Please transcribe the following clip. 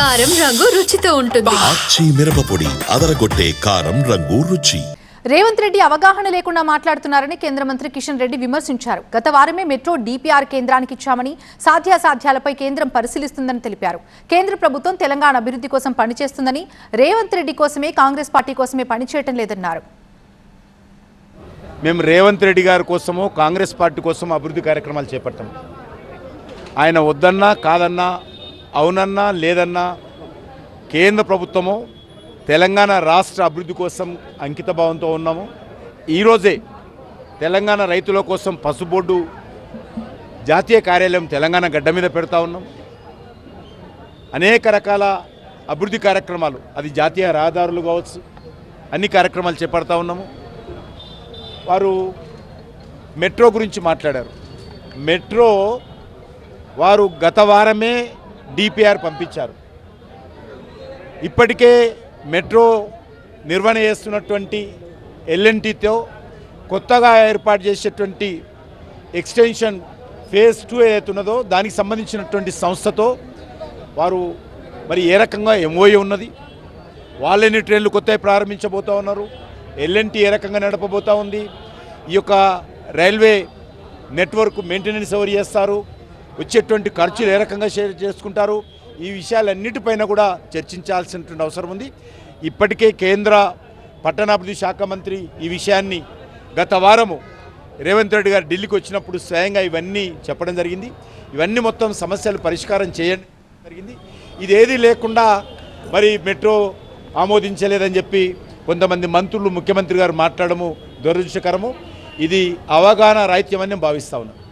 కారం రంగు రుచితో ఉంటుంది. ఆచి మిరపపొడి అదరగొట్టే కారం రంగు రుచి. రేవంత్ రెడ్డి అవగాహన లేకుండా మాట్లాడుతున్నారని కేంద్ర మంత్రి కిషన్ రెడ్డి విమర్శించారు. గత వారమే మెట్రో డిపిఆర్ కేంద్రానికి ఇచ్చామని, సాధ్యాసాధ్యాలపై కేంద్రం పరిశీలిస్తుందని తెలిపారు. కేంద్ర ప్రభుత్వం తెలంగాణ అభివృద్ధి కోసం పనిచేస్తుందని, రేవంత్ రెడ్డి కోసమే, కాంగ్రెస్ పార్టీ కోసమే పనిచేయటం లేదన్నారు. మేము రేవంత్ రెడ్డి గారి కోసమో కాంగ్రెస్ పార్టీ కోసం అభివృద్ధి కార్యక్రమాలు చేపడతాం. ఆయన వద్దన్నా కాదన్నా, అవునన్నా లేదన్నా, కేంద్ర ప్రభుత్వము తెలంగాణ రాష్ట్ర అభివృద్ధి కోసం అంకిత భావంతో ఉన్నాము. ఈరోజే తెలంగాణ రైతుల కోసం పసుబోర్డు జాతీయ కార్యాలయం తెలంగాణ గడ్డ మీద పెడతా ఉన్నాం. అనేక రకాల అభివృద్ధి కార్యక్రమాలు, అది జాతీయ రహదారులు కావచ్చు, అన్ని కార్యక్రమాలు చేపడతా ఉన్నాము. వారు మెట్రో గురించి మాట్లాడారు. మెట్రో వారు గత వారమే డిపిఆర్ పంపించారు. ఇప్పటికే మెట్రో నిర్వహణ చేస్తున్నటువంటి ఎల్ఎన్టీతో కొత్తగా ఏర్పాటు చేసేటువంటి ఎక్స్టెన్షన్ ఫేజ్ 2 ఏదైతున్నదో దానికి సంబంధించినటువంటి సంస్థతో వారు మరి ఏ రకంగా ఎంఓఏ ఉన్నది, వాళ్ళని ట్రైన్లు కొత్తగా ప్రారంభించబోతూ ఉన్నారు, ఎల్ఎన్టీ ఏ రకంగా నడపబోతూ ఉంది, ఈ యొక్క రైల్వే నెట్వర్క్ మెయింటెనెన్స్ ఎవరు చేస్తారు, వచ్చేటువంటి ఖర్చులు ఏ రకంగా షేర్ చేసుకుంటారు, ఈ విషయాలన్నిటిపైన కూడా చర్చించాల్సినటువంటి అవసరం ఉంది. ఇప్పటికే కేంద్ర పట్టణాభివృద్ధి శాఖ మంత్రి ఈ విషయాన్ని గత వారము రేవంత్ రెడ్డి గారు ఢిల్లీకి వచ్చినప్పుడు స్వయంగా ఇవన్నీ చెప్పడం జరిగింది. ఇవన్నీ మొత్తం సమస్యలు పరిష్కారం చేయడం జరిగింది. ఇదేది లేకుండా మరి మెట్రో ఆమోదించలేదని చెప్పి కొంతమంది మంత్రులు, ముఖ్యమంత్రి గారు మాట్లాడము దురదృష్టకరము. ఇది అవగాహన రాహిత్యమని నేను భావిస్తా ఉన్నాను.